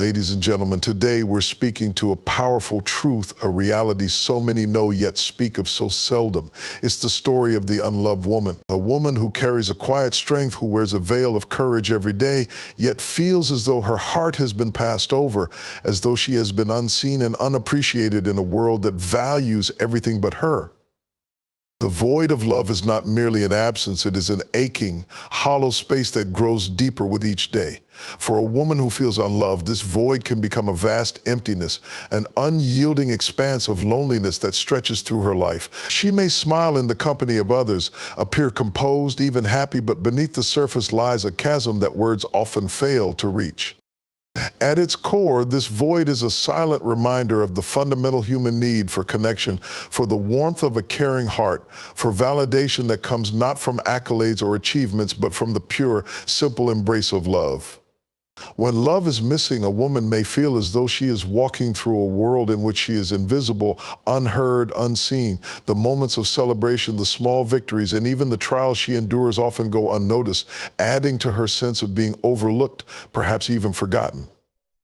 Ladies and gentlemen, today we're speaking to a powerful truth, a reality so many know yet speak of so seldom. It's the story of the unloved woman, a woman who carries a quiet strength, who wears a veil of courage every day, yet feels as though her heart has been passed over, as though she has been unseen and unappreciated in a world that values everything but her. The void of love is not merely an absence, it is an aching, hollow space that grows deeper with each day. For a woman who feels unloved, this void can become a vast emptiness, an unyielding expanse of loneliness that stretches through her life. She may smile in the company of others, appear composed, even happy, but beneath the surface lies a chasm that words often fail to reach. At its core, this void is a silent reminder of the fundamental human need for connection, for the warmth of a caring heart, for validation that comes not from accolades or achievements, but from the pure, simple embrace of love. When love is missing, a woman may feel as though she is walking through a world in which she is invisible, unheard, unseen. The moments of celebration, the small victories, and even the trials she endures often go unnoticed, adding to her sense of being overlooked, perhaps even forgotten.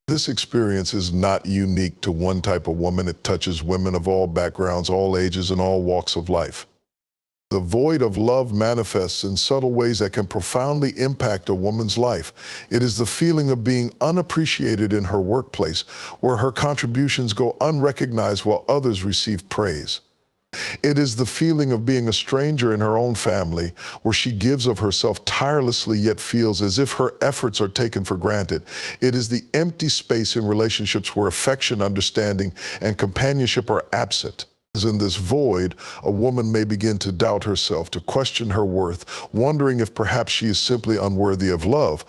This experience is not unique to one type of woman. It touches women of all backgrounds, all ages, and all walks of life. The void of love manifests in subtle ways that can profoundly impact a woman's life. It is the feeling of being unappreciated in her workplace, where her contributions go unrecognized while others receive praise. It is the feeling of being a stranger in her own family, where she gives of herself tirelessly yet feels as if her efforts are taken for granted. It is the empty space in relationships where affection, understanding, and companionship are absent. In this void, a woman may begin to doubt herself, to question her worth, wondering if perhaps she is simply unworthy of love.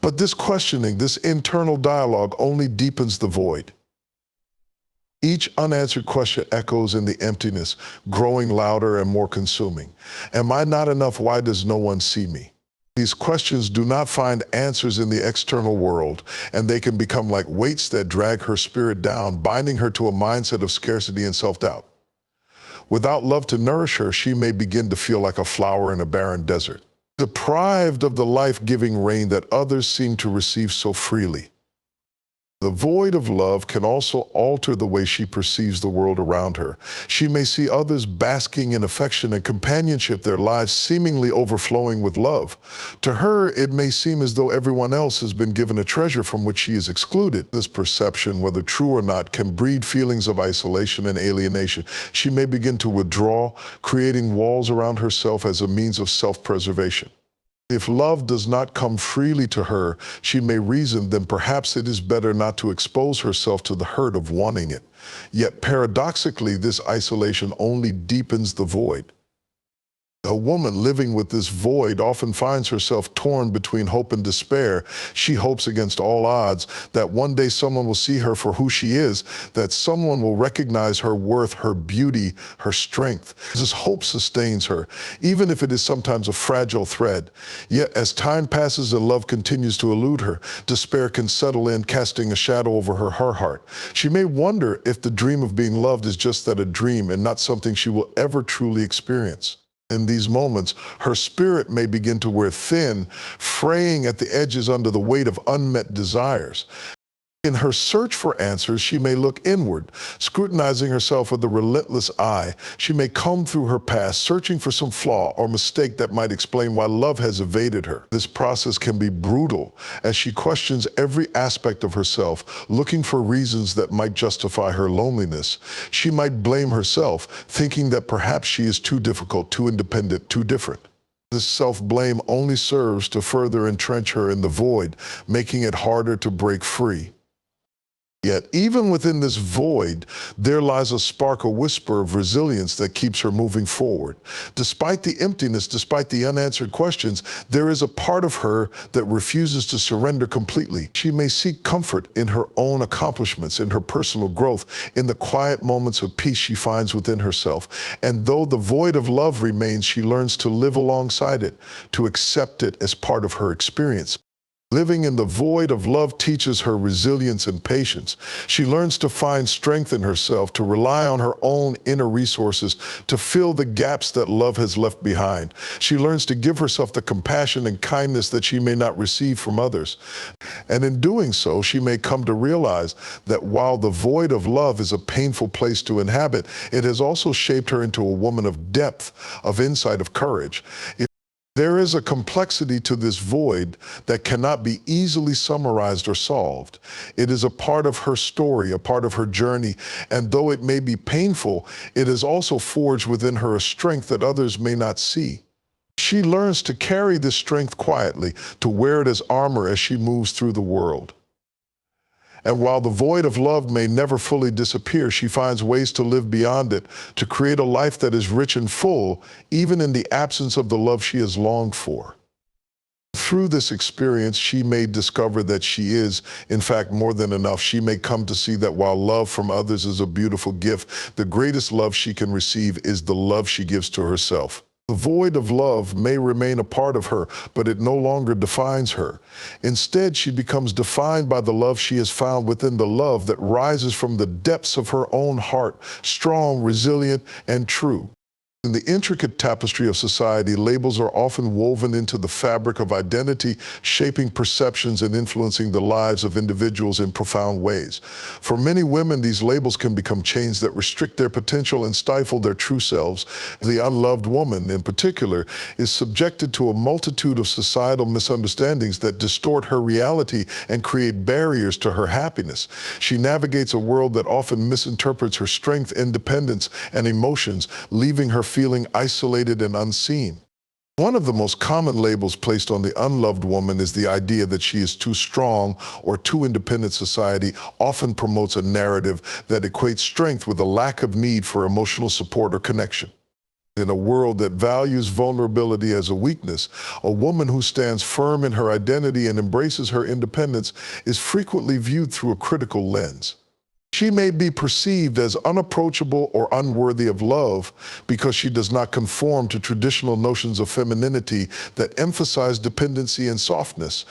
But this questioning, this internal dialogue, only deepens the void. Each unanswered question echoes in the emptiness, growing louder and more consuming. Am I not enough? Why does no one see me? These questions do not find answers in the external world, and they can become like weights that drag her spirit down, binding her to a mindset of scarcity and self-doubt. Without love to nourish her, she may begin to feel like a flower in a barren desert, deprived of the life-giving rain that others seem to receive so freely. The void of love can also alter the way she perceives the world around her. She may see others basking in affection and companionship, their lives seemingly overflowing with love. To her, it may seem as though everyone else has been given a treasure from which she is excluded. This perception, whether true or not, can breed feelings of isolation and alienation. She may begin to withdraw, creating walls around herself as a means of self-preservation. If love does not come freely to her, she may reason, then perhaps it is better not to expose herself to the hurt of wanting it. Yet paradoxically, this isolation only deepens the void. A woman living with this void often finds herself torn between hope and despair. She hopes against all odds that one day someone will see her for who she is, that someone will recognize her worth, her beauty, her strength. This hope sustains her, even if it is sometimes a fragile thread. Yet as time passes and love continues to elude her, despair can settle in, casting a shadow over her heart. She may wonder if the dream of being loved is just that, a dream, and not something she will ever truly experience. In these moments, her spirit may begin to wear thin, fraying at the edges under the weight of unmet desires. In her search for answers, she may look inward, scrutinizing herself with a relentless eye. She may comb through her past, searching for some flaw or mistake that might explain why love has evaded her. This process can be brutal, as she questions every aspect of herself, looking for reasons that might justify her loneliness. She might blame herself, thinking that perhaps she is too difficult, too independent, too different. This self-blame only serves to further entrench her in the void, making it harder to break free. Yet, even within this void, there lies a spark, a whisper of resilience that keeps her moving forward. Despite the emptiness, despite the unanswered questions, there is a part of her that refuses to surrender completely. She may seek comfort in her own accomplishments, in her personal growth, in the quiet moments of peace she finds within herself. And though the void of love remains, she learns to live alongside it, to accept it as part of her experience. Living in the void of love teaches her resilience and patience. She learns to find strength in herself, to rely on her own inner resources, to fill the gaps that love has left behind. She learns to give herself the compassion and kindness that she may not receive from others. And in doing so, she may come to realize that while the void of love is a painful place to inhabit, it has also shaped her into a woman of depth, of insight, of courage. There is a complexity to this void that cannot be easily summarized or solved. It is a part of her story, a part of her journey, and though it may be painful, it is also forged within her a strength that others may not see. She learns to carry this strength quietly, to wear it as armor as she moves through the world. And while the void of love may never fully disappear, she finds ways to live beyond it, to create a life that is rich and full, even in the absence of the love she has longed for. Through this experience, she may discover that she is, in fact, more than enough. She may come to see that while love from others is a beautiful gift, the greatest love she can receive is the love she gives to herself. The void of love may remain a part of her, but it no longer defines her. Instead, she becomes defined by the love she has found within the love that rises from the depths of her own heart, strong, resilient, and true. In the intricate tapestry of society, labels are often woven into the fabric of identity, shaping perceptions and influencing the lives of individuals in profound ways. For many women, these labels can become chains that restrict their potential and stifle their true selves. The unloved woman, in particular, is subjected to a multitude of societal misunderstandings that distort her reality and create barriers to her happiness. She navigates a world that often misinterprets her strength, independence, and emotions, leaving her feeling isolated and unseen. One of the most common labels placed on the unloved woman is the idea that she is too strong or too independent. Society often promotes a narrative that equates strength with a lack of need for emotional support or connection. In a world that values vulnerability as a weakness, a woman who stands firm in her identity and embraces her independence is frequently viewed through a critical lens. She may be perceived as unapproachable or unworthy of love because she does not conform to traditional notions of femininity that emphasize dependency and softness.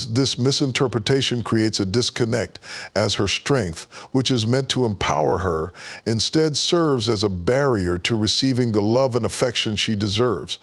This misinterpretation creates a disconnect, as her strength, which is meant to empower her, instead serves as a barrier to receiving the love and affection she deserves.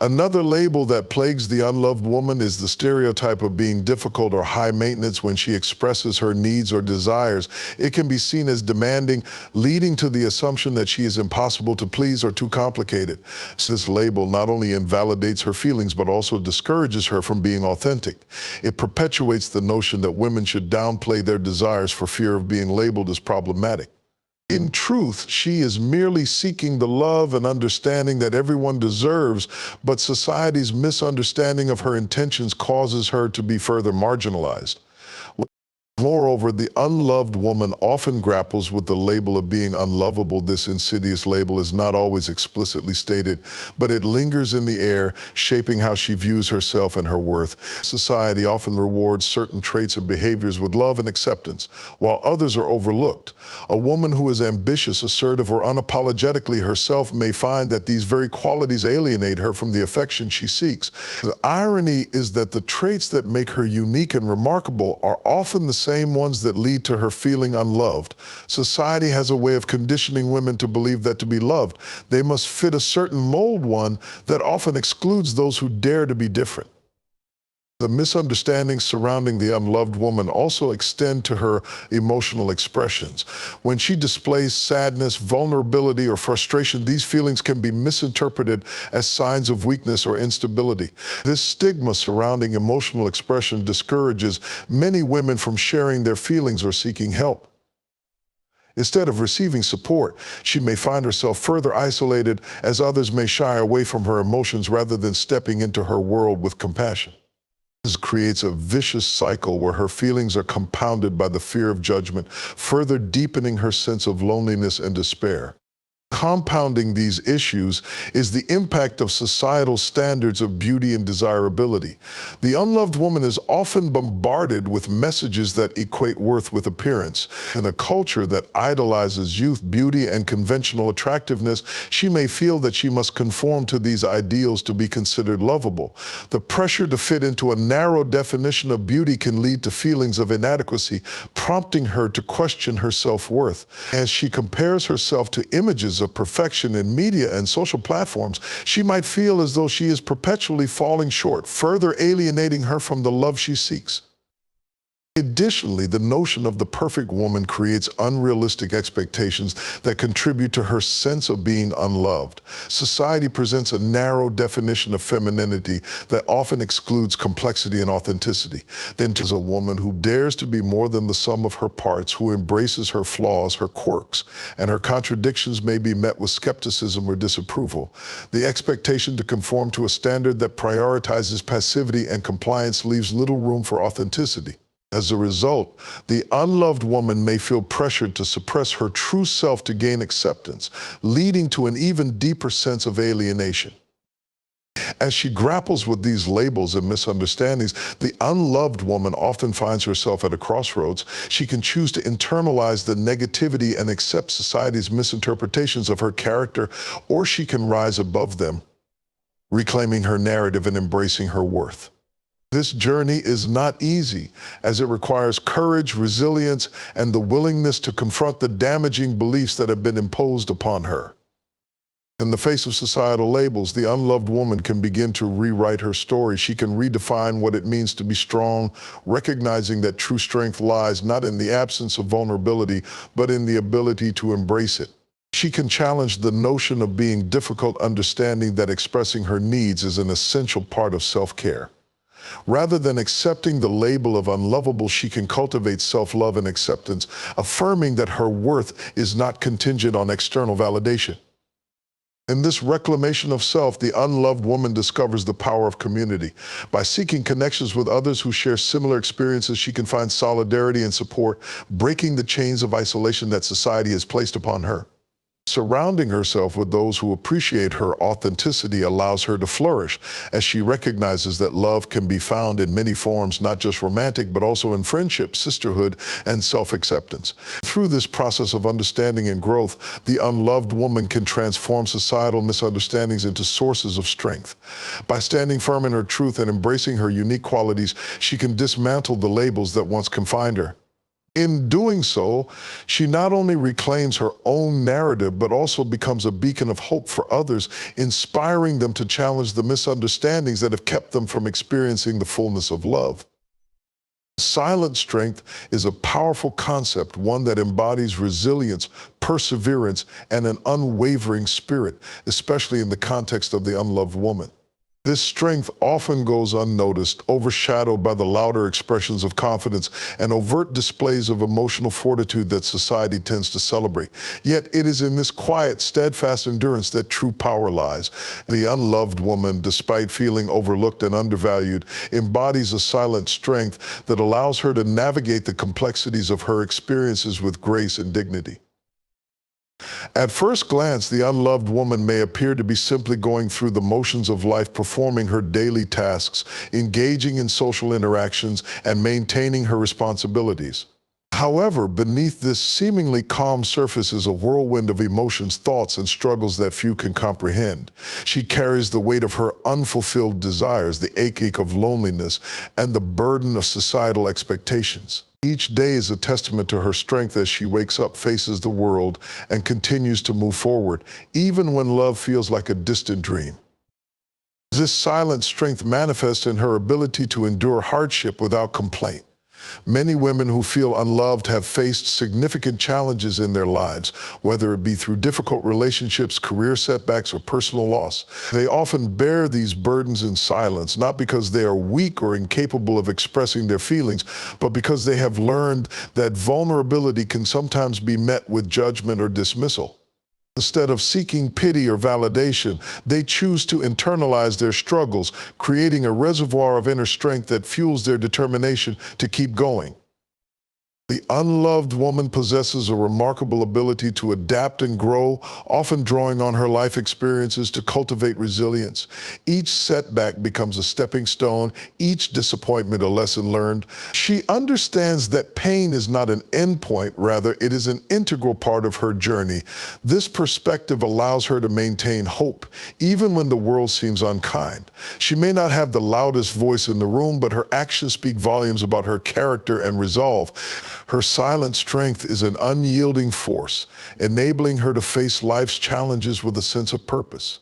Another label that plagues the unloved woman is the stereotype of being difficult or high maintenance when she expresses her needs or desires. It can be seen as demanding, leading to the assumption that she is impossible to please or too complicated. This label not only invalidates her feelings, but also discourages her from being authentic. It perpetuates the notion that women should downplay their desires for fear of being labeled as problematic. In truth, she is merely seeking the love and understanding that everyone deserves, but society's misunderstanding of her intentions causes her to be further marginalized. Moreover, the unloved woman often grapples with the label of being unlovable. This insidious label is not always explicitly stated, but it lingers in the air, shaping how she views herself and her worth. Society often rewards certain traits and behaviors with love and acceptance, while others are overlooked. A woman who is ambitious, assertive, or unapologetically herself may find that these very qualities alienate her from the affection she seeks. The irony is that the traits that make her unique and remarkable are often the same ones that lead to her feeling unloved. Society has a way of conditioning women to believe that to be loved, they must fit a certain mold, one that often excludes those who dare to be different. The misunderstandings surrounding the unloved woman also extend to her emotional expressions. When she displays sadness, vulnerability, or frustration, these feelings can be misinterpreted as signs of weakness or instability. This stigma surrounding emotional expression discourages many women from sharing their feelings or seeking help. Instead of receiving support, she may find herself further isolated, as others may shy away from her emotions rather than stepping into her world with compassion. This creates a vicious cycle where her feelings are compounded by the fear of judgment, further deepening her sense of loneliness and despair. Compounding these issues is the impact of societal standards of beauty and desirability. The unloved woman is often bombarded with messages that equate worth with appearance. In a culture that idolizes youth, beauty, and conventional attractiveness, she may feel that she must conform to these ideals to be considered lovable. The pressure to fit into a narrow definition of beauty can lead to feelings of inadequacy, prompting her to question her self-worth. As she compares herself to images of perfection in media and social platforms, she might feel as though she is perpetually falling short, further alienating her from the love she seeks. Additionally, the notion of the perfect woman creates unrealistic expectations that contribute to her sense of being unloved. Society presents a narrow definition of femininity that often excludes complexity and authenticity. Then there's a woman who dares to be more than the sum of her parts, who embraces her flaws, her quirks, and her contradictions may be met with skepticism or disapproval. The expectation to conform to a standard that prioritizes passivity and compliance leaves little room for authenticity. As a result, the unloved woman may feel pressured to suppress her true self to gain acceptance, leading to an even deeper sense of alienation. As she grapples with these labels and misunderstandings, the unloved woman often finds herself at a crossroads. She can choose to internalize the negativity and accept society's misinterpretations of her character, or she can rise above them, reclaiming her narrative and embracing her worth. This journey is not easy, as it requires courage, resilience, and the willingness to confront the damaging beliefs that have been imposed upon her. In the face of societal labels, the unloved woman can begin to rewrite her story. She can redefine what it means to be strong, recognizing that true strength lies not in the absence of vulnerability, but in the ability to embrace it. She can challenge the notion of being difficult, understanding that expressing her needs is an essential part of self-care. Rather than accepting the label of unlovable, she can cultivate self-love and acceptance, affirming that her worth is not contingent on external validation. In this reclamation of self, the unloved woman discovers the power of community. By seeking connections with others who share similar experiences, she can find solidarity and support, breaking the chains of isolation that society has placed upon her. Surrounding herself with those who appreciate her authenticity allows her to flourish, as she recognizes that love can be found in many forms, not just romantic, but also in friendship, sisterhood, and self-acceptance. Through this process of understanding and growth, the unloved woman can transform societal misunderstandings into sources of strength. By standing firm in her truth and embracing her unique qualities, she can dismantle the labels that once confined her. In doing so, she not only reclaims her own narrative, but also becomes a beacon of hope for others, inspiring them to challenge the misunderstandings that have kept them from experiencing the fullness of love. Silent strength is a powerful concept, one that embodies resilience, perseverance, and an unwavering spirit, especially in the context of the unloved woman. This strength often goes unnoticed, overshadowed by the louder expressions of confidence and overt displays of emotional fortitude that society tends to celebrate. Yet it is in this quiet, steadfast endurance that true power lies. The unloved woman, despite feeling overlooked and undervalued, embodies a silent strength that allows her to navigate the complexities of her experiences with grace and dignity. At first glance, the unloved woman may appear to be simply going through the motions of life, performing her daily tasks, engaging in social interactions, and maintaining her responsibilities. However, beneath this seemingly calm surface is a whirlwind of emotions, thoughts, and struggles that few can comprehend. She carries the weight of her unfulfilled desires, the ache of loneliness, and the burden of societal expectations. Each day is a testament to her strength as she wakes up, faces the world, and continues to move forward, even when love feels like a distant dream. This silent strength manifests in her ability to endure hardship without complaint. Many women who feel unloved have faced significant challenges in their lives, whether it be through difficult relationships, career setbacks, or personal loss. They often bear these burdens in silence, not because they are weak or incapable of expressing their feelings, but because they have learned that vulnerability can sometimes be met with judgment or dismissal. Instead of seeking pity or validation, they choose to internalize their struggles, creating a reservoir of inner strength that fuels their determination to keep going. The unloved woman possesses a remarkable ability to adapt and grow, often drawing on her life experiences to cultivate resilience. Each setback becomes a stepping stone, each disappointment a lesson learned. She understands that pain is not an endpoint, rather it is an integral part of her journey. This perspective allows her to maintain hope, even when the world seems unkind. She may not have the loudest voice in the room, but her actions speak volumes about her character and resolve. Her silent strength is an unyielding force, enabling her to face life's challenges with a sense of purpose.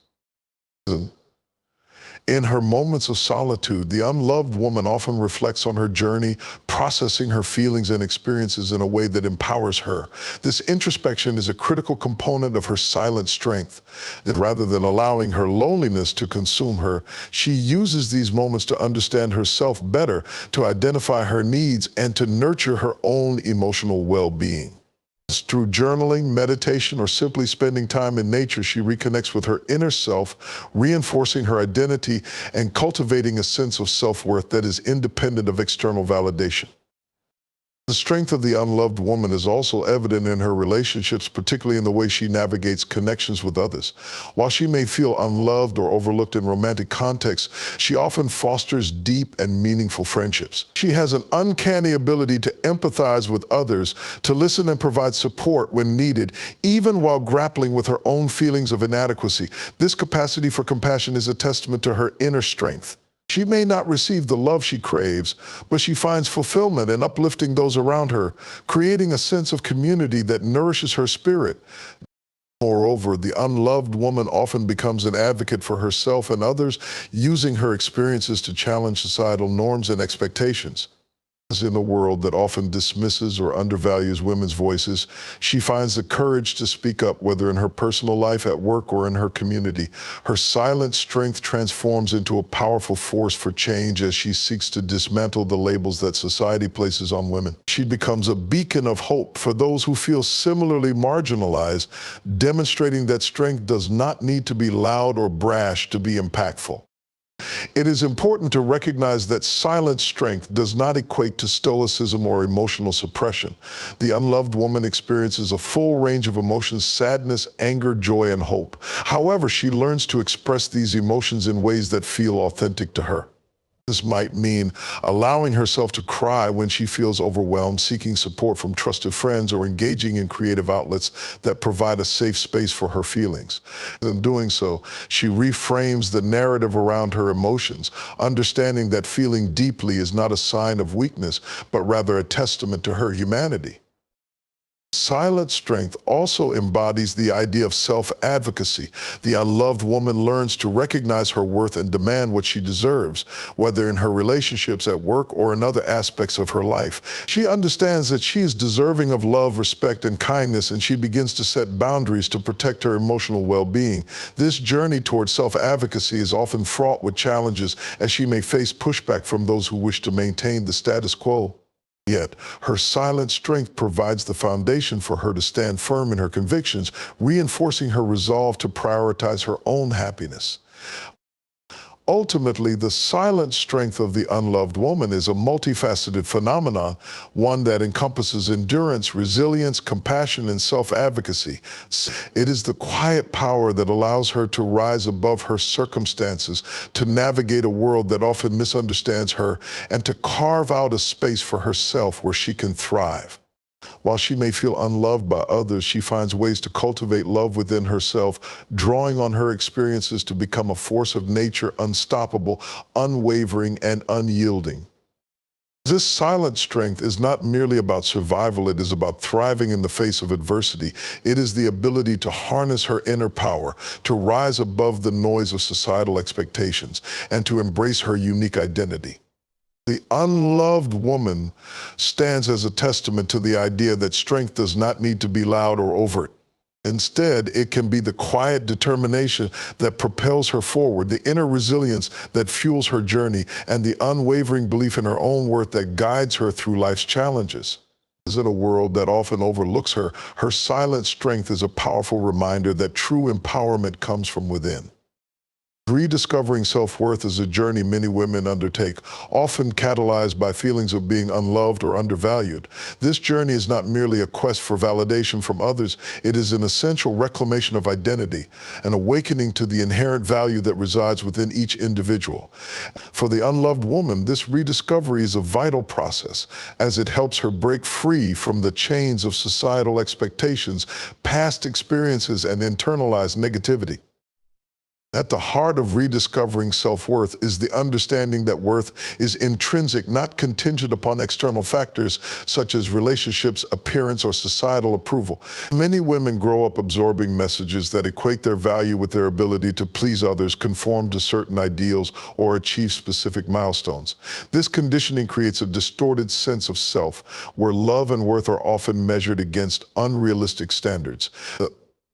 In her moments of solitude, the unloved woman often reflects on her journey, processing her feelings and experiences in a way that empowers her. This introspection is a critical component of her silent strength. That rather than allowing her loneliness to consume her, she uses these moments to understand herself better, to identify her needs, and to nurture her own emotional well-being. Through journaling, meditation, or simply spending time in nature, she reconnects with her inner self, reinforcing her identity and cultivating a sense of self-worth that is independent of external validation. The strength of the unloved woman is also evident in her relationships, particularly in the way she navigates connections with others. While she may feel unloved or overlooked in romantic contexts, she often fosters deep and meaningful friendships. She has an uncanny ability to empathize with others, to listen and provide support when needed, even while grappling with her own feelings of inadequacy. This capacity for compassion is a testament to her inner strength. She may not receive the love she craves, but she finds fulfillment in uplifting those around her, creating a sense of community that nourishes her spirit. Moreover, the unloved woman often becomes an advocate for herself and others, using her experiences to challenge societal norms and expectations. In a world that often dismisses or undervalues women's voices, she finds the courage to speak up, whether in her personal life, at work, or in her community. Her silent strength transforms into a powerful force for change as she seeks to dismantle the labels that society places on women. She becomes a beacon of hope for those who feel similarly marginalized, demonstrating that strength does not need to be loud or brash to be impactful. It is important to recognize that silent strength does not equate to stoicism or emotional suppression. The unloved woman experiences a full range of emotions: sadness, anger, joy, and hope. However, she learns to express these emotions in ways that feel authentic to her. This might mean allowing herself to cry when she feels overwhelmed, seeking support from trusted friends, or engaging in creative outlets that provide a safe space for her feelings. In doing so, she reframes the narrative around her emotions, understanding that feeling deeply is not a sign of weakness, but rather a testament to her humanity. Silent strength also embodies the idea of self-advocacy. The unloved woman learns to recognize her worth and demand what she deserves, whether in her relationships, at work, or in other aspects of her life. She understands that she is deserving of love, respect, and kindness, and she begins to set boundaries to protect her emotional well-being. This journey towards self-advocacy is often fraught with challenges, as she may face pushback from those who wish to maintain the status quo. Yet, her silent strength provides the foundation for her to stand firm in her convictions, reinforcing her resolve to prioritize her own happiness. Ultimately, the silent strength of the unloved woman is a multifaceted phenomenon, one that encompasses endurance, resilience, compassion, and self-advocacy. It is the quiet power that allows her to rise above her circumstances, to navigate a world that often misunderstands her, and to carve out a space for herself where she can thrive. While she may feel unloved by others, she finds ways to cultivate love within herself, drawing on her experiences to become a force of nature, unstoppable, unwavering, and unyielding. This silent strength is not merely about survival, it is about thriving in the face of adversity. It is the ability to harness her inner power, to rise above the noise of societal expectations, and to embrace her unique identity. The unloved woman stands as a testament to the idea that strength does not need to be loud or overt. Instead, it can be the quiet determination that propels her forward, the inner resilience that fuels her journey, and the unwavering belief in her own worth that guides her through life's challenges. In a world that often overlooks her, her silent strength is a powerful reminder that true empowerment comes from within. Rediscovering self-worth is a journey many women undertake, often catalyzed by feelings of being unloved or undervalued. This journey is not merely a quest for validation from others, it is an essential reclamation of identity, an awakening to the inherent value that resides within each individual. For the unloved woman, this rediscovery is a vital process, as it helps her break free from the chains of societal expectations, past experiences, and internalized negativity. At the heart of rediscovering self-worth is the understanding that worth is intrinsic, not contingent upon external factors such as relationships, appearance, or societal approval. Many women grow up absorbing messages that equate their value with their ability to please others, conform to certain ideals, or achieve specific milestones. This conditioning creates a distorted sense of self, where love and worth are often measured against unrealistic standards.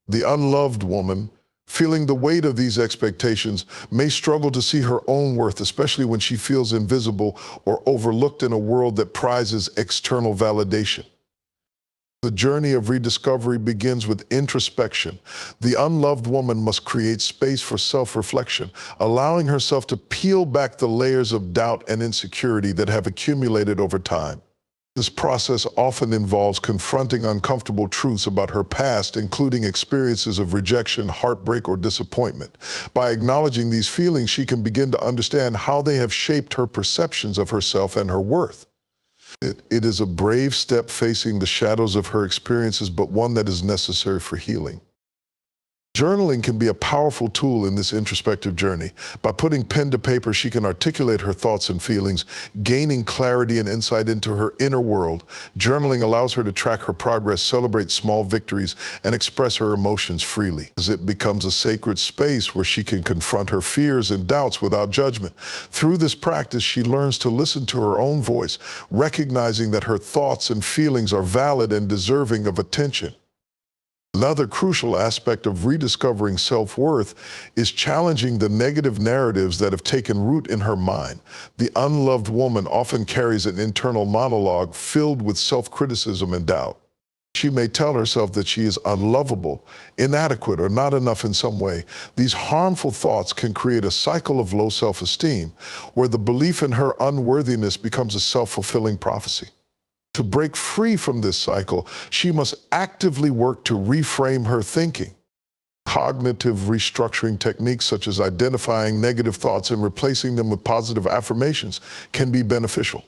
The unloved woman, feeling the weight of these expectations, may struggle to see her own worth, especially when she feels invisible or overlooked in a world that prizes external validation. The journey of rediscovery begins with introspection. The unloved woman must create space for self-reflection, allowing herself to peel back the layers of doubt and insecurity that have accumulated over time. This process often involves confronting uncomfortable truths about her past, including experiences of rejection, heartbreak, or disappointment. By acknowledging these feelings, she can begin to understand how they have shaped her perceptions of herself and her worth. It is a brave step facing the shadows of her experiences, but one that is necessary for healing. Journaling can be a powerful tool in this introspective journey. By putting pen to paper, she can articulate her thoughts and feelings, gaining clarity and insight into her inner world. Journaling allows her to track her progress, celebrate small victories, and express her emotions freely. As it becomes a sacred space where she can confront her fears and doubts without judgment. Through this practice, she learns to listen to her own voice, recognizing that her thoughts and feelings are valid and deserving of attention. Another crucial aspect of rediscovering self-worth is challenging the negative narratives that have taken root in her mind. The unloved woman often carries an internal monologue filled with self-criticism and doubt. She may tell herself that she is unlovable, inadequate, or not enough in some way. These harmful thoughts can create a cycle of low self-esteem, where the belief in her unworthiness becomes a self-fulfilling prophecy. To break free from this cycle, she must actively work to reframe her thinking. Cognitive restructuring techniques such as identifying negative thoughts and replacing them with positive affirmations can be beneficial.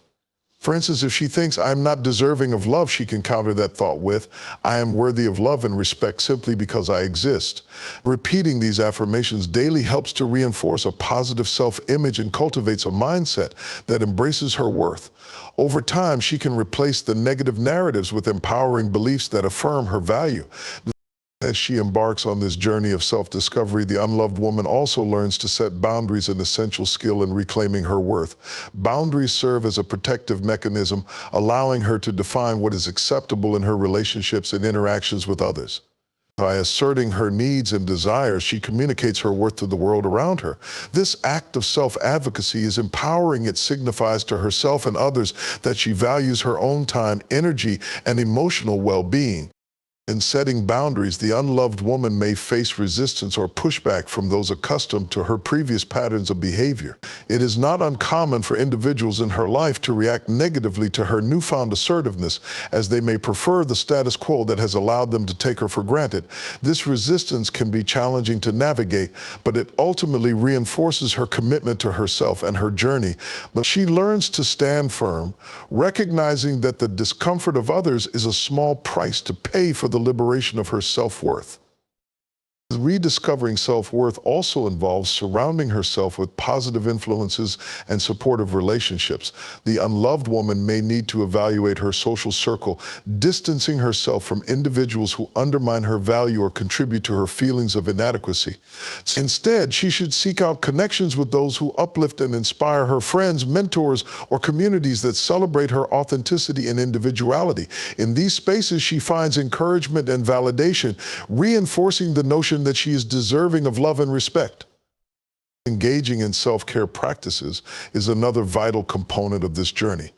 For instance, if she thinks, "I'm not deserving of love," she can counter that thought with, "I am worthy of love and respect simply because I exist." Repeating these affirmations daily helps to reinforce a positive self-image and cultivates a mindset that embraces her worth. Over time, she can replace the negative narratives with empowering beliefs that affirm her value. As she embarks on this journey of self-discovery, the unloved woman also learns to set boundaries, an essential skill in reclaiming her worth. Boundaries serve as a protective mechanism, allowing her to define what is acceptable in her relationships and interactions with others. By asserting her needs and desires, she communicates her worth to the world around her. This act of self-advocacy is empowering. It signifies to herself and others that she values her own time, energy, and emotional well-being. In setting boundaries, the unloved woman may face resistance or pushback from those accustomed to her previous patterns of behavior. It is not uncommon for individuals in her life to react negatively to her newfound assertiveness, as they may prefer the status quo that has allowed them to take her for granted. This resistance can be challenging to navigate, but it ultimately reinforces her commitment to herself and her journey. But she learns to stand firm, recognizing that the discomfort of others is a small price to pay for the liberation of her self-worth. Rediscovering self-worth also involves surrounding herself with positive influences and supportive relationships. The unloved woman may need to evaluate her social circle, distancing herself from individuals who undermine her value or contribute to her feelings of inadequacy. Instead, she should seek out connections with those who uplift and inspire her, friends, mentors, or communities that celebrate her authenticity and individuality. In these spaces, she finds encouragement and validation, reinforcing the notion that she is deserving of love and respect. Engaging in self-care practices is another vital component of this journey.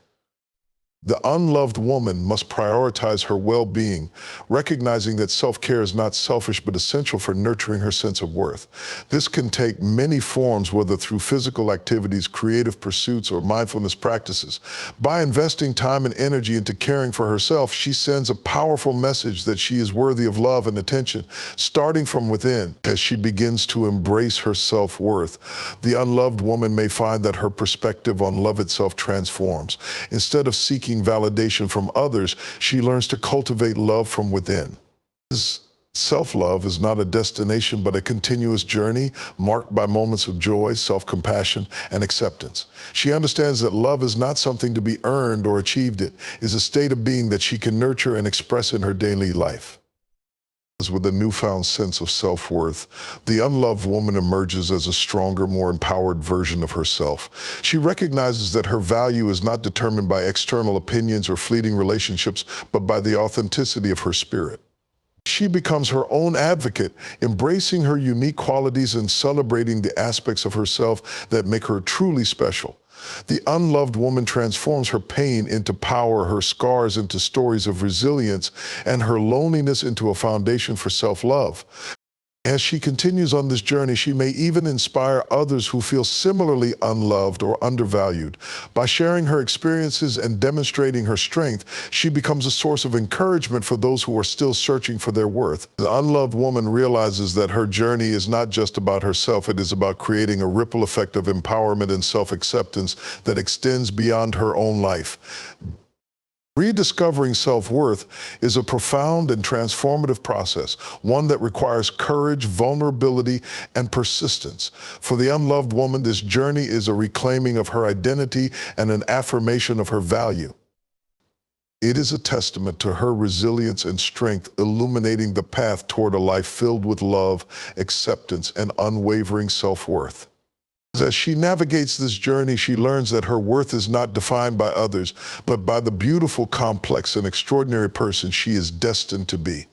The unloved woman must prioritize her well-being, recognizing that self-care is not selfish but essential for nurturing her sense of worth. This can take many forms, whether through physical activities, creative pursuits, or mindfulness practices. By investing time and energy into caring for herself, she sends a powerful message that she is worthy of love and attention, starting from within. As she begins to embrace her self-worth, the unloved woman may find that her perspective on love itself transforms. Instead of seeking validation from others, she learns to cultivate love from within. Self-love is not a destination, but a continuous journey marked by moments of joy, self-compassion, and acceptance. She understands that love is not something to be earned or achieved. It is a state of being that she can nurture and express in her daily life. With a newfound sense of self-worth, the unloved woman emerges as a stronger, more empowered version of herself. She recognizes that her value is not determined by external opinions or fleeting relationships, but by the authenticity of her spirit. She becomes her own advocate, embracing her unique qualities and celebrating the aspects of herself that make her truly special. The unloved woman transforms her pain into power, her scars into stories of resilience, and her loneliness into a foundation for self-love. As she continues on this journey, she may even inspire others who feel similarly unloved or undervalued. By sharing her experiences and demonstrating her strength, she becomes a source of encouragement for those who are still searching for their worth. The unloved woman realizes that her journey is not just about herself, it is about creating a ripple effect of empowerment and self-acceptance that extends beyond her own life. Rediscovering self-worth is a profound and transformative process, one that requires courage, vulnerability, and persistence. For the unloved woman, this journey is a reclaiming of her identity and an affirmation of her value. It is a testament to her resilience and strength, illuminating the path toward a life filled with love, acceptance, and unwavering self-worth. As she navigates this journey, she learns that her worth is not defined by others, but by the beautiful, complex, and extraordinary person she is destined to be.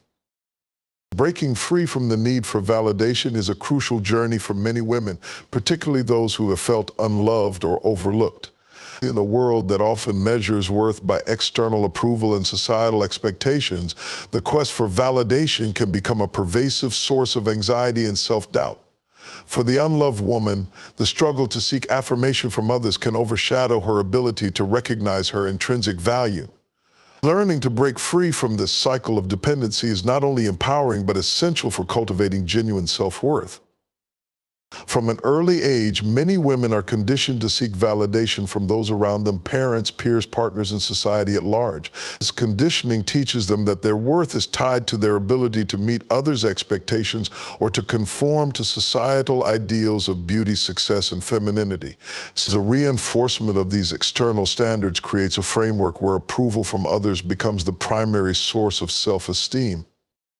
Breaking free from the need for validation is a crucial journey for many women, particularly those who have felt unloved or overlooked. In a world that often measures worth by external approval and societal expectations, the quest for validation can become a pervasive source of anxiety and self-doubt. For the unloved woman, the struggle to seek affirmation from others can overshadow her ability to recognize her intrinsic value. Learning to break free from this cycle of dependency is not only empowering but essential for cultivating genuine self-worth. From an early age, many women are conditioned to seek validation from those around them, parents, peers, partners, and society at large. This conditioning teaches them that their worth is tied to their ability to meet others' expectations or to conform to societal ideals of beauty, success, and femininity. The reinforcement of these external standards creates a framework where approval from others becomes the primary source of self-esteem.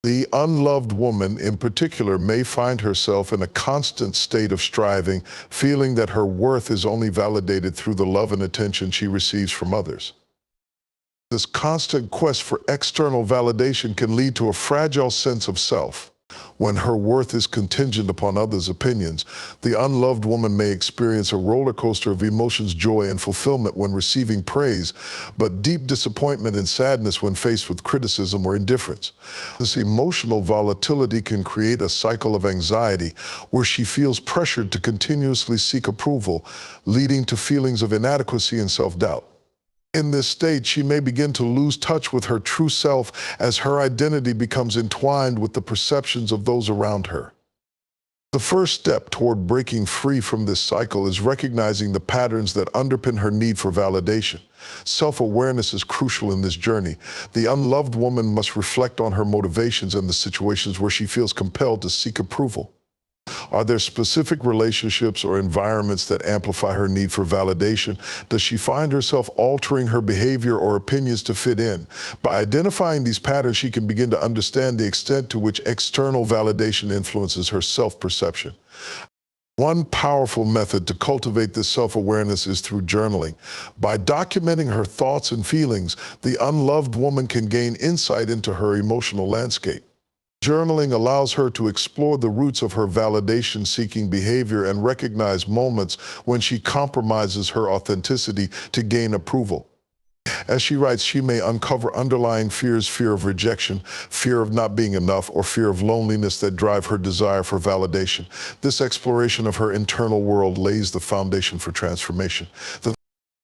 The unloved woman, in particular, may find herself in a constant state of striving, feeling that her worth is only validated through the love and attention she receives from others. This constant quest for external validation can lead to a fragile sense of self. When her worth is contingent upon others' opinions, the unloved woman may experience a roller coaster of emotions, joy and fulfillment when receiving praise, but deep disappointment and sadness when faced with criticism or indifference. This emotional volatility can create a cycle of anxiety where she feels pressured to continuously seek approval, leading to feelings of inadequacy and self-doubt. In this state, she may begin to lose touch with her true self as her identity becomes entwined with the perceptions of those around her. The first step toward breaking free from this cycle is recognizing the patterns that underpin her need for validation. Self-awareness is crucial in this journey. The unloved woman must reflect on her motivations and the situations where she feels compelled to seek approval. Are there specific relationships or environments that amplify her need for validation? Does she find herself altering her behavior or opinions to fit in? By identifying these patterns, she can begin to understand the extent to which external validation influences her self-perception. One powerful method to cultivate this self-awareness is through journaling. By documenting her thoughts and feelings, the unloved woman can gain insight into her emotional landscape. Journaling allows her to explore the roots of her validation-seeking behavior and recognize moments when she compromises her authenticity to gain approval. As she writes, she may uncover underlying fears, fear of rejection, fear of not being enough, or fear of loneliness that drive her desire for validation. This exploration of her internal world lays the foundation for transformation.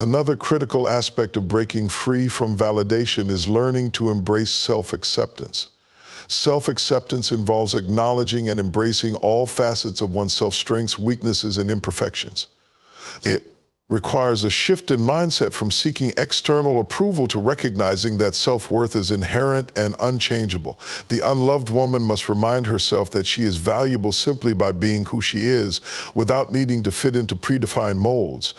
Another critical aspect of breaking free from validation is learning to embrace self-acceptance. Self-acceptance involves acknowledging and embracing all facets of oneself's strengths, weaknesses, and imperfections. It requires a shift in mindset from seeking external approval to recognizing that self-worth is inherent and unchangeable. The unloved woman must remind herself that she is valuable simply by being who she is, without needing to fit into predefined molds.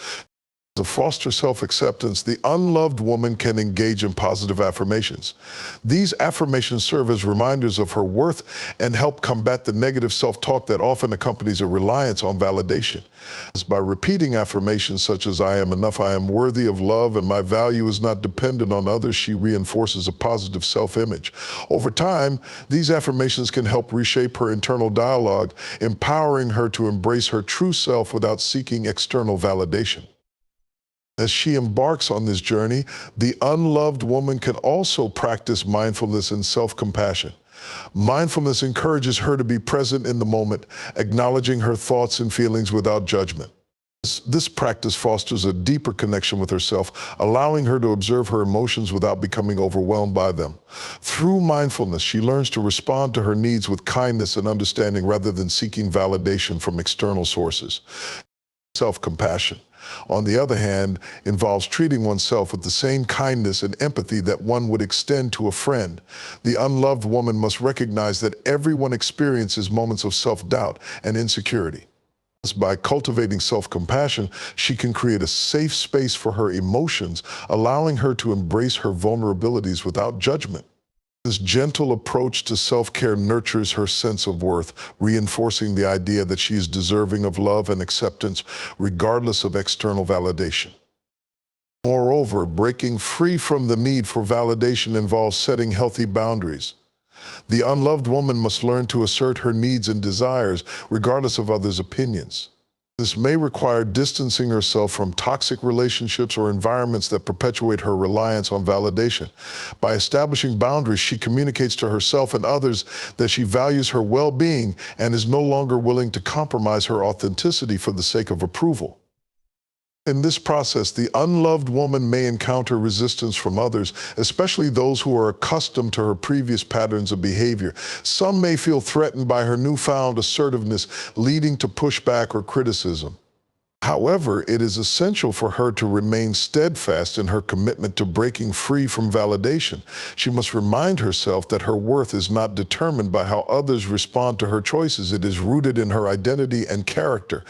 To foster self-acceptance, the unloved woman can engage in positive affirmations. These affirmations serve as reminders of her worth and help combat the negative self-talk that often accompanies a reliance on validation. By repeating affirmations such as "I am enough," "I am worthy of love," and "my value is not dependent on others," she reinforces a positive self-image. Over time, these affirmations can help reshape her internal dialogue, empowering her to embrace her true self without seeking external validation. As she embarks on this journey, the unloved woman can also practice mindfulness and self-compassion. Mindfulness encourages her to be present in the moment, acknowledging her thoughts and feelings without judgment. This practice fosters a deeper connection with herself, allowing her to observe her emotions without becoming overwhelmed by them. Through mindfulness, she learns to respond to her needs with kindness and understanding rather than seeking validation from external sources. Self-compassion, on the other hand, involves treating oneself with the same kindness and empathy that one would extend to a friend. The unloved woman must recognize that everyone experiences moments of self-doubt and insecurity. By cultivating self-compassion, she can create a safe space for her emotions, allowing her to embrace her vulnerabilities without judgment. This gentle approach to self-care nurtures her sense of worth, reinforcing the idea that she is deserving of love and acceptance, regardless of external validation. Moreover, breaking free from the need for validation involves setting healthy boundaries. The unloved woman must learn to assert her needs and desires, regardless of others' opinions. This may require distancing herself from toxic relationships or environments that perpetuate her reliance on validation. By establishing boundaries, she communicates to herself and others that she values her well-being and is no longer willing to compromise her authenticity for the sake of approval. In this process, the unloved woman may encounter resistance from others, especially those who are accustomed to her previous patterns of behavior. Some may feel threatened by her newfound assertiveness, leading to pushback or criticism. However, it is essential for her to remain steadfast in her commitment to breaking free from validation. She must remind herself that her worth is not determined by how others respond to her choices. It is rooted in her identity and character.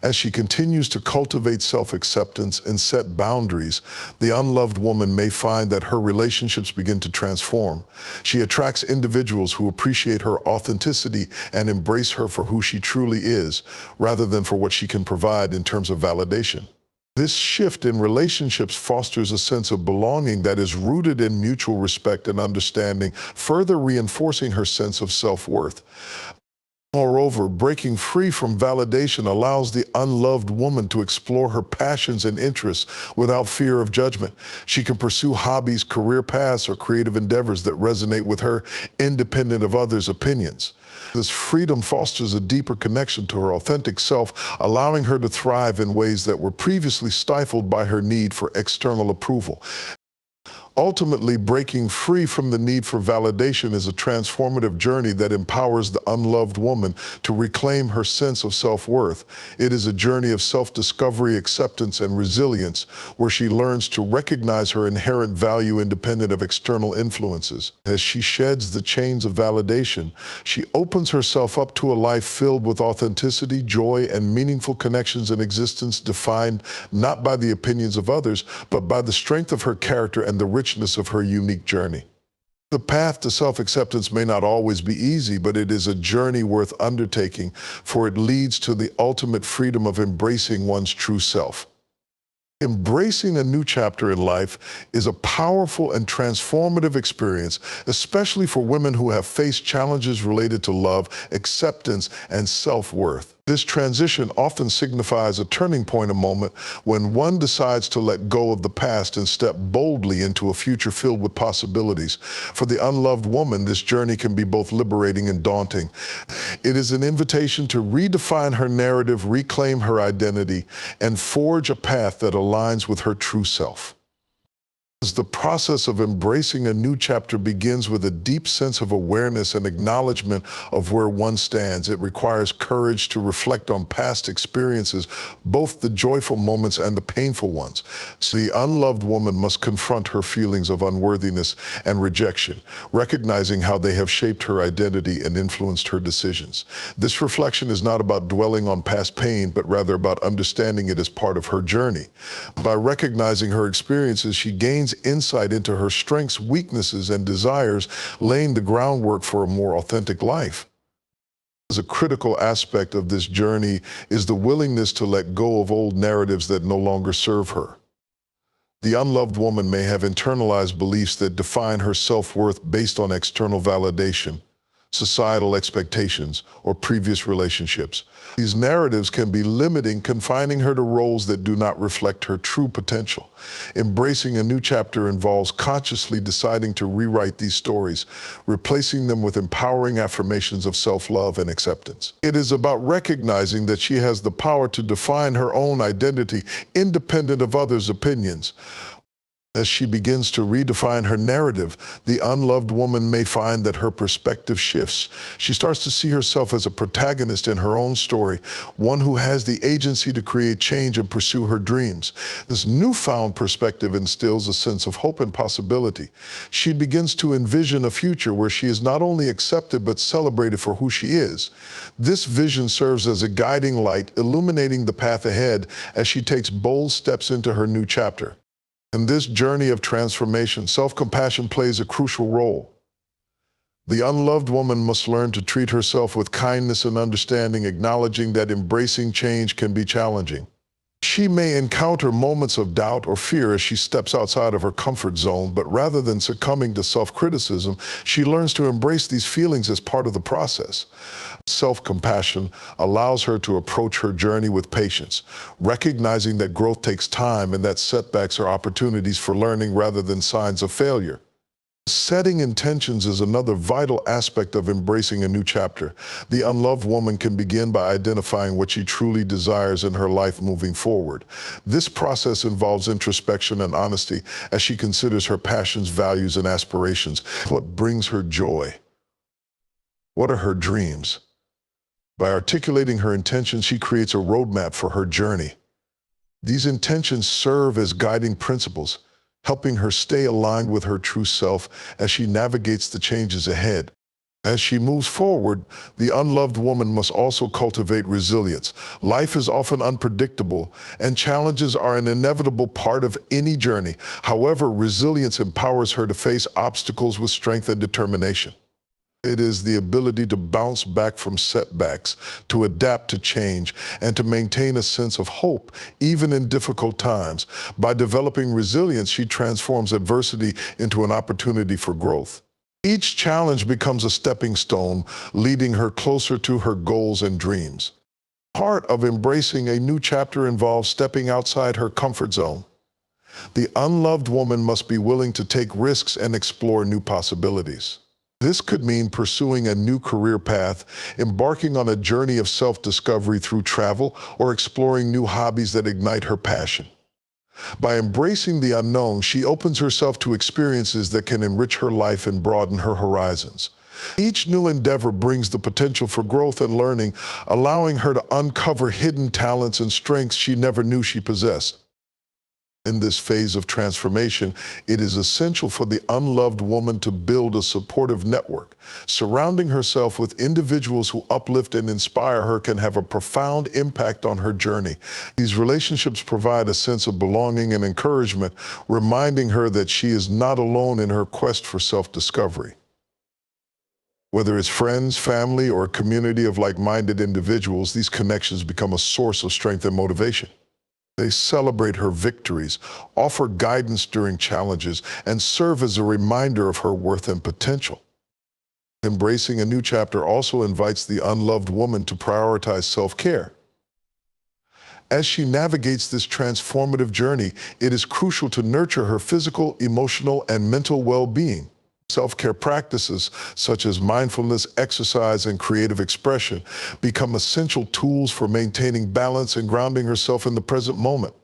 As she continues to cultivate self-acceptance and set boundaries, the unloved woman may find that her relationships begin to transform. She attracts individuals who appreciate her authenticity and embrace her for who she truly is, rather than for what she can provide in terms of validation. This shift in relationships fosters a sense of belonging that is rooted in mutual respect and understanding, further reinforcing her sense of self-worth. Moreover, breaking free from validation allows the unloved woman to explore her passions and interests without fear of judgment. She can pursue hobbies, career paths, or creative endeavors that resonate with her, independent of others' opinions. This freedom fosters a deeper connection to her authentic self, allowing her to thrive in ways that were previously stifled by her need for external approval. Ultimately, breaking free from the need for validation is a transformative journey that empowers the unloved woman to reclaim her sense of self-worth. It is a journey of self-discovery, acceptance, and resilience, where she learns to recognize her inherent value independent of external influences. As she sheds the chains of validation, she opens herself up to a life filled with authenticity, joy, and meaningful connections in existence defined not by the opinions of others, but by the strength of her character and the richness of her unique journey. The path to self-acceptance may not always be easy, but it is a journey worth undertaking, for it leads to the ultimate freedom of embracing one's true self. Embracing a new chapter in life is a powerful and transformative experience, especially for women who have faced challenges related to love, acceptance, and self-worth. This transition often signifies a turning point, a moment when one decides to let go of the past and step boldly into a future filled with possibilities. For the unloved woman, this journey can be both liberating and daunting. It is an invitation to redefine her narrative, reclaim her identity, and forge a path that aligns with her true self. The process of embracing a new chapter begins with a deep sense of awareness and acknowledgement of where one stands. It requires courage to reflect on past experiences, both the joyful moments and the painful ones. So the unloved woman must confront her feelings of unworthiness and rejection, recognizing how they have shaped her identity and influenced her decisions. This reflection is not about dwelling on past pain, but rather about understanding it as part of her journey. By recognizing her experiences, she gains insight into her strengths, weaknesses, and desires, laying the groundwork for a more authentic life. A critical aspect of this journey is the willingness to let go of old narratives that no longer serve her. The unloved woman may have internalized beliefs that define her self-worth based on external validation, societal expectations, or previous relationships. These narratives can be limiting, confining her to roles that do not reflect her true potential. Embracing a new chapter involves consciously deciding to rewrite these stories, replacing them with empowering affirmations of self-love and acceptance. It is about recognizing that she has the power to define her own identity, independent of others' opinions. As she begins to redefine her narrative, the unloved woman may find that her perspective shifts. She starts to see herself as a protagonist in her own story, one who has the agency to create change and pursue her dreams. This newfound perspective instills a sense of hope and possibility. She begins to envision a future where she is not only accepted but celebrated for who she is. This vision serves as a guiding light, illuminating the path ahead as she takes bold steps into her new chapter. In this journey of transformation, self-compassion plays a crucial role. The unloved woman must learn to treat herself with kindness and understanding, acknowledging that embracing change can be challenging. She may encounter moments of doubt or fear as she steps outside of her comfort zone, but rather than succumbing to self-criticism, she learns to embrace these feelings as part of the process. Self-compassion allows her to approach her journey with patience, recognizing that growth takes time and that setbacks are opportunities for learning rather than signs of failure. Setting intentions is another vital aspect of embracing a new chapter. The unloved woman can begin by identifying what she truly desires in her life moving forward. This process involves introspection and honesty as she considers her passions, values, and aspirations. What brings her joy? What are her dreams? By articulating her intentions, she creates a roadmap for her journey. These intentions serve as guiding principles, helping her stay aligned with her true self as she navigates the changes ahead. As she moves forward, the unloved woman must also cultivate resilience. Life is often unpredictable, and challenges are an inevitable part of any journey. However, resilience empowers her to face obstacles with strength and determination. It is the ability to bounce back from setbacks, to adapt to change, and to maintain a sense of hope, even in difficult times. By developing resilience, she transforms adversity into an opportunity for growth. Each challenge becomes a stepping stone, leading her closer to her goals and dreams. Part of embracing a new chapter involves stepping outside her comfort zone. The unloved woman must be willing to take risks and explore new possibilities. This could mean pursuing a new career path, embarking on a journey of self-discovery through travel, or exploring new hobbies that ignite her passion. By embracing the unknown, she opens herself to experiences that can enrich her life and broaden her horizons. Each new endeavor brings the potential for growth and learning, allowing her to uncover hidden talents and strengths she never knew she possessed. In this phase of transformation, it is essential for the unloved woman to build a supportive network. Surrounding herself with individuals who uplift and inspire her can have a profound impact on her journey. These relationships provide a sense of belonging and encouragement, reminding her that she is not alone in her quest for self-discovery. Whether it's friends, family, or a community of like-minded individuals, these connections become a source of strength and motivation. They celebrate her victories, offer guidance during challenges, and serve as a reminder of her worth and potential. Embracing a new chapter also invites the unloved woman to prioritize self-care. As she navigates this transformative journey, it is crucial to nurture her physical, emotional, and mental well-being. Self-care practices such as mindfulness, exercise, and creative expression become essential tools for maintaining balance and grounding herself in the present moment.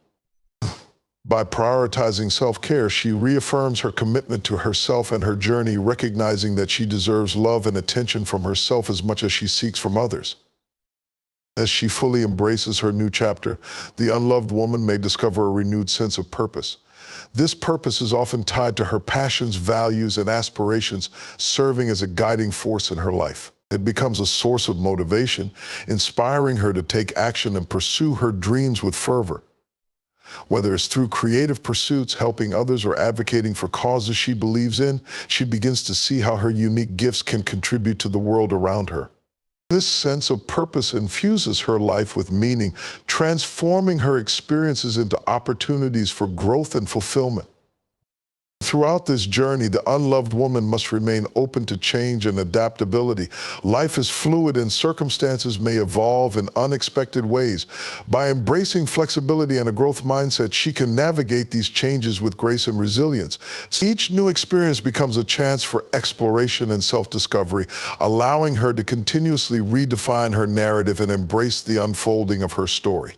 By prioritizing self-care, she reaffirms her commitment to herself and her journey, recognizing that she deserves love and attention from herself as much as she seeks from others. As she fully embraces her new chapter, the unloved woman may discover a renewed sense of purpose. This purpose is often tied to her passions, values, and aspirations, serving as a guiding force in her life. It becomes a source of motivation, inspiring her to take action and pursue her dreams with fervor. Whether it's through creative pursuits, helping others, or advocating for causes she believes in, she begins to see how her unique gifts can contribute to the world around her. This sense of purpose infuses her life with meaning, transforming her experiences into opportunities for growth and fulfillment. Throughout this journey, the unloved woman must remain open to change and adaptability. Life is fluid and circumstances may evolve in unexpected ways. By embracing flexibility and a growth mindset, she can navigate these changes with grace and resilience. Each new experience becomes a chance for exploration and self-discovery, allowing her to continuously redefine her narrative and embrace the unfolding of her story.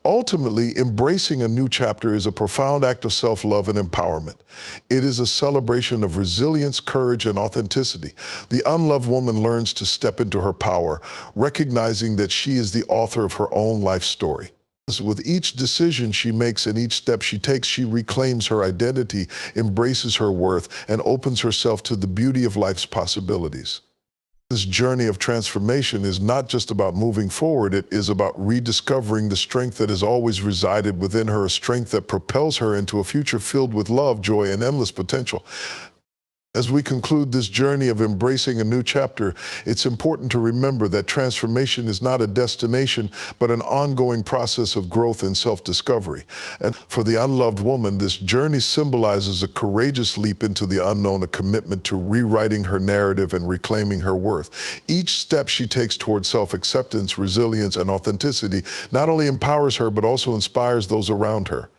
Ultimately, embracing a new chapter is a profound act of self-love and empowerment. It is a celebration of resilience, courage, and authenticity. The unloved woman learns to step into her power, recognizing that she is the author of her own life story. With each decision she makes and each step she takes, she reclaims her identity, embraces her worth, and opens herself to the beauty of life's possibilities. This journey of transformation is not just about moving forward, it is about rediscovering the strength that has always resided within her, a strength that propels her into a future filled with love, joy, and endless potential. As we conclude this journey of embracing a new chapter, it's important to remember that transformation is not a destination, but an ongoing process of growth and self-discovery. And for the unloved woman, this journey symbolizes a courageous leap into the unknown, a commitment to rewriting her narrative and reclaiming her worth. Each step she takes towards self-acceptance, resilience, and authenticity not only empowers her, but also inspires those around her.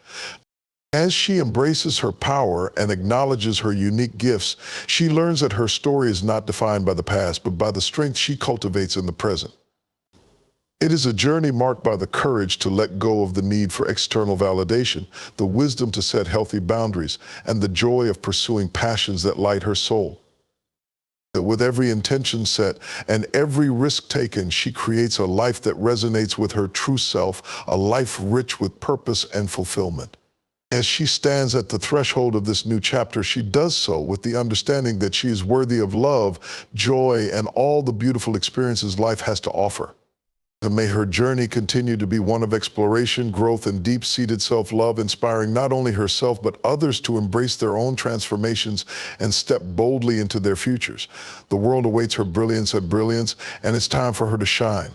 As she embraces her power and acknowledges her unique gifts, she learns that her story is not defined by the past, but by the strength she cultivates in the present. It is a journey marked by the courage to let go of the need for external validation, the wisdom to set healthy boundaries, and the joy of pursuing passions that light her soul. With every intention set and every risk taken, she creates a life that resonates with her true self, a life rich with purpose and fulfillment. As she stands at the threshold of this new chapter, she does so with the understanding that she is worthy of love, joy, and all the beautiful experiences life has to offer. And may her journey continue to be one of exploration, growth, and deep-seated self-love, inspiring not only herself but others to embrace their own transformations and step boldly into their futures. The world awaits her brilliance, and it's time for her to shine.